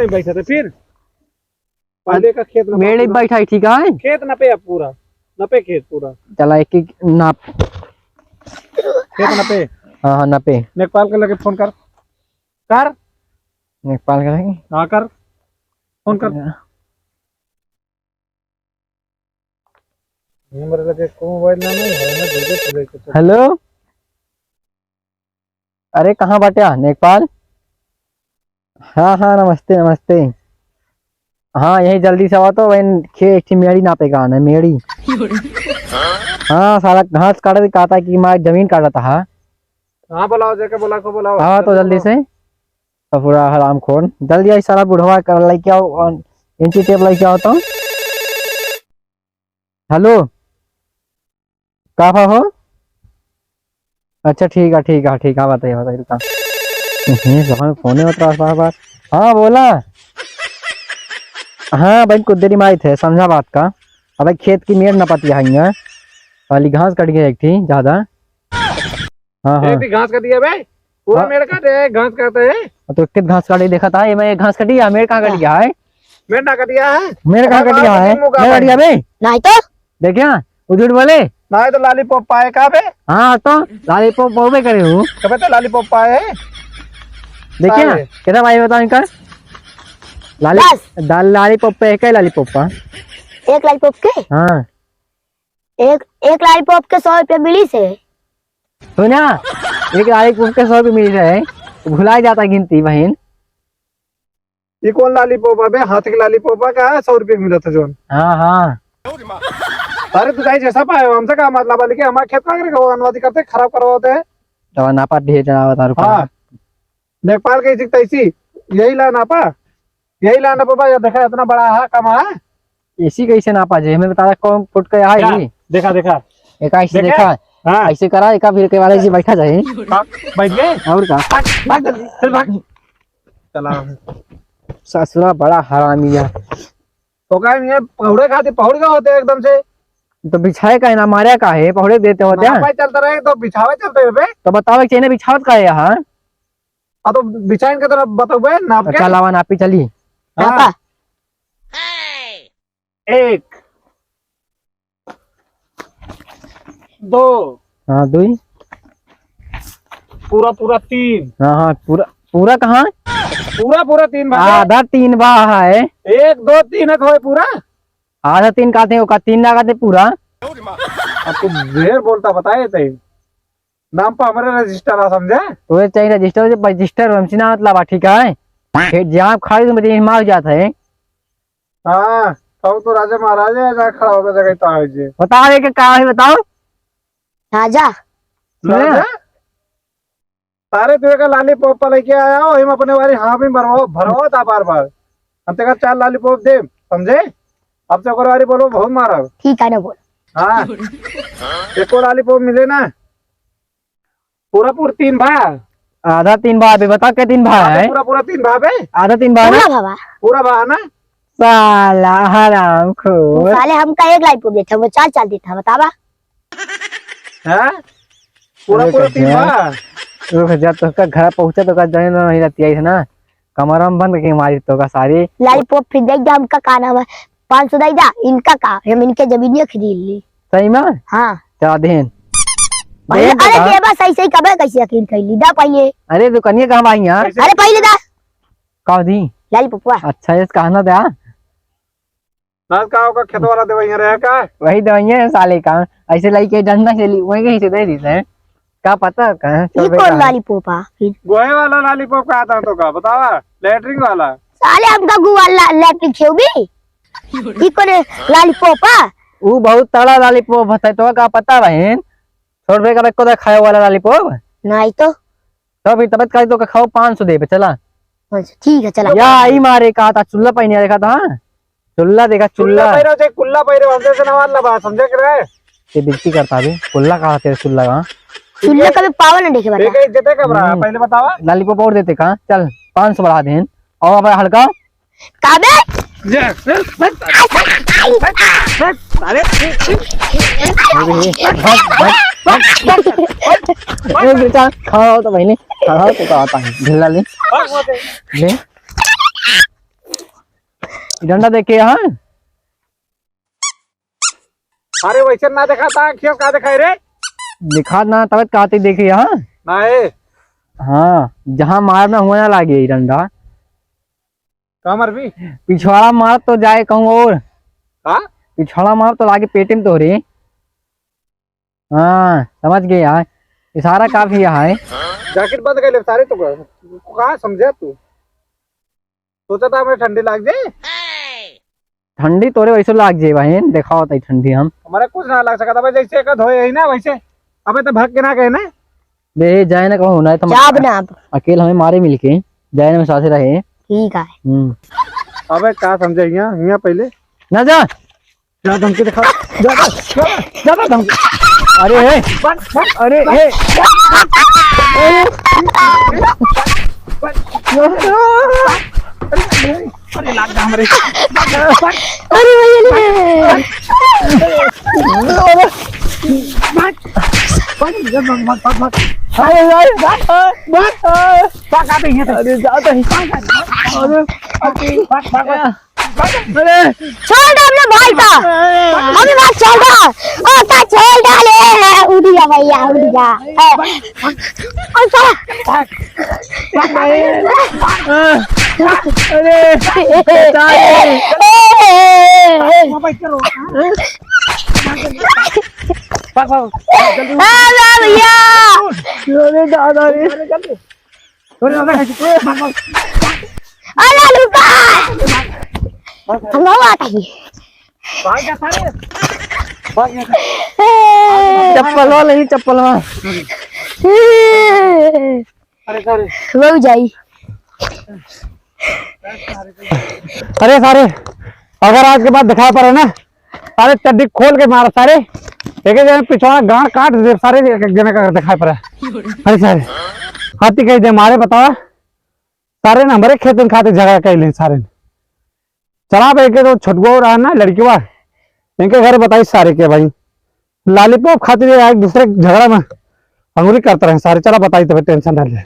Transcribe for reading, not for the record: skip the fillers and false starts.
बैठा था फिर पहले का खेत मेरे बैठा ठीक है। खेत नपे अब पूरा नपे खेत पूरा चला एक एक नाप खेत नपे। हाँ हाँ नपे। नेकपाल के लगे फोन कर कर नेपाल करेंगे। हाँ कर फोन कर नंबर लगे मोबाइल ना नहीं है। हेलो अरे कहाँ बाटे नेपाल। हाँ हाँ नमस्ते नमस्ते। हाँ यही जल्दी से आओ तो वही खेत मेड़ी नापेगा ना मेड़ी। हाँ सारा घास काटा कहता कि मैं जमीन काटा था। हाँ बुलाओ जाके बुला को बुलाओ। हाँ तो जल्दी से तो पूरा हराम खोर जल्दी आई सारा बुढ़वा कर लेके आओ इंची टेप लेके आओ तो। हेलो कहाँ हो। अच्छा ठीक है बताइए बताइए फोन बार बार। हाँ बोला। हाँ भाई कुछ देरी में आए थे समझा बात का। अब खेत की मेड़ न पतिया है वाली घास कट गई एक थी ज्यादा। हाँ हाँ घास कटी है भाई पूरा मेड़ काटे है घास काटे है। तो कित घास काटे देखा था ये मैं घास कटी है मेड़ कहाँ कट गया है। मेड़ ना कटिया है मेड़ कहाँ कट गया है मेड़ कट गया बे नहीं तो देखिया उजूट बोले ना तो लॉलीपॉप पाए कहाँ पे। हाँ तो लॉलीपॉप बहुबे करे हूँ कब तो लॉलीपॉप पाए देखिए कितना भाई बताओ इनका लॉलीपॉप पे एक लॉलीपॉप का एक लॉलीपॉप के। हाँ एक लॉलीपॉप के 100 रुपया मिली से सुना एक लॉलीपॉप के 100 रुपये मिल रहे भुला जाता गिनती बहन। ये कौन लॉलीपॉप है हाथ के लॉलीपॉप का 100 रुपये मिला था जोन। हाँ हाँ अरे तू कहीं जैसा पाए हमसे क्या मतलब लेके हमारे खेत का अनुवादी करते खराब करवाते हैं। तो नापा ढेर हाँ नेपाल की तैसी यही ला नापा यही ला नापा या देखा इतना बड़ा है कम है ऐसी कैसे नापा जे हमें बता कौन फुट के है देखा एक ऐसे देखा हाँ ऐसे करा एक फिर के वाले से बैठा जाए बैठ गए और का चला ससुरा बड़ा हरामी है। तो क्या ये पौड़े खाते पौड़ का होते हैं एकदम से तो बिछाए का है ना मारे का है पौड़े देते होते हैं चलता रहे तो बिछावे चलते हुए तो बताओ चेने बिछावत का है यहाँ तो बिछाइन के तरफ बताओ नाप के चलावा नापी चली। नापा 1 2 हाँ 2 पूरा 3 हाँ हाँ पूरा कहाँ पूरा 3 भाग आधा 3 बा है 1 2 3 है पूरा आधा 3 काते हो का 3 ना काते पूरा। अब तू ढेर बोलता बताए थे नाम पर हमारे रजिस्टर आ समझे तो ये चाहिए रजिस्टर हमसे ना मतलब ठीक है फिर जहाँ खाली तो मुझे मार जाता है। हाँ तो राजा महाराजा जहाँ खड़ा होगा जगह तो आए बताओ एक क्या है बताओ राजा सारे तुझे का लॉलीपॉप लेके आया हो हम अपने वाली हाँ भी भरवाओ था बार हम तेरा 4 लॉलीपॉप दे समझे। अब तो वाली बोलो बहुत मारा ठीक है ना बोल। हाँ एक और लॉलीपॉप मिले ना पूरा 3 भा आधा 3 बा बता क्या 3 भा है पूरा 3 भा आधा 3 बा पूरा भा ना साला हराम खोर साले हमका एक लॉलीपॉप देता वो 4 देता बतावा पूरा 3 भा रुक जा तो का घर पहुंचा तो का जाने नहीं रहती है ना कमरा में बंद के मारी तो का सारी लॉलीपॉप फिर देख जा हमका का नाम है 500 दे जा इनका का हम इनके जमीनिया खरीद ली सही में। हाँ चला देन अरे ये बस ऐसे ही कबे कैसे यकीन कर ली दा पहले। अरे दुकानिया कहाँ आई यहाँ अरे पहले दा कह दी लॉलीपॉप अच्छा ये कहना था का होगा खेत वाला दवाइयां रहे का वही दवाइयां साले का ऐसे लाई के डंडा चली वही कहीं से दे दी है क्या पता ये कौन लॉलीपॉप आ फिर गोहे वाला लॉलीपॉप का आता तो का बतावा लैटरिन वाला साले हमका गुवाला लैट्रिक खेव भी ये कौन लॉलीपॉप आ वो बहुत तड़ा लॉलीपॉप है तो का पता बहन 100 रुपए का को खाए वाला लॉलीपॉप नहीं तो फिर तबियत का तो खाओ 500 दे चला ठीक है चला या आई मारे कहा था चुल्ला पहने देखा था चुल्ला देखा चुल्ला कुल्ला पैरो हमसे से नवाज लबा समझे कर रहे ये बिल्ती करता भी कुल्ला कहा तेरे चुल्ला का चुल्ला कभी पावल ना देखे बता इज्जत कब रहा पहले बतावा लॉलीपॉप और देते कहां चल 500 बढ़ा देन और अब हल्का काबे अरे बेटा खाओ तो पहले खाओ तो आता है ढिल्ला ले ले डंडा देखे यहाँ अरे वैसे ना देखा था क्यों का दिखाई रे दिखा ना तब कहते देखे यहाँ नहीं हाँ जहाँ मारना हुआ ना लागे डंडा कमर भी पिछवाड़ा मार तो जाए कहूँ और हाँ पिछवाड़ा मार तो लागे पेटे में तो रे हाँ समझ गए यार इशारा काफी है जैकेट बंद कर ले सारे तो कहा समझे तू सोचा था हमें ठंडी लग जाए ठंडी तोरे वैसे लाग जाए भाई देखा होता है ठंडी हम हमारा कुछ ना लग सका था भाई जैसे का धोए ही ना वैसे अबे तो भाग के ना गए ना बे जाए ना कहूँ होना है तो जाब ना आप अकेले हमें मारे मिलके जाए ना में साथे रहे ठीक है अबे क्या समझे यहाँ पहले ना जा क्या धमकी दिखा ज्यादा धमकी अरे हे अरे हे अरे लाग जा हमारे अरे भैया अरे जाता ही छोड़ दे अपने भाई का अभी बात छोड़ दो ओ ता छोड़ डाले उड़ जा भैया उड़ जा और साला भैया अरे लुका हम आता ही चप्पल वाला ही चप्पल में वो जाई अरे सारे अगर आज के बाद दिखा पड़े ना सारे चड्डी खोल के मार सारे एक जने पिछवाड़ा गांड काट दे सारे एक जने का दिखाई पड़ा अरे सारे हाथी कह दे मारे बतावा सारे ना हमारे खेत में खाते जगह कह ले सारे चला भाई के तो छुटगो रहा ना लड़की वा इनके घर बताई सारे के भाई लॉलीपॉप खाते एक दूसरे झगड़ा में अंगुली करते रहे सारे चला बताई तो टेंशन डाल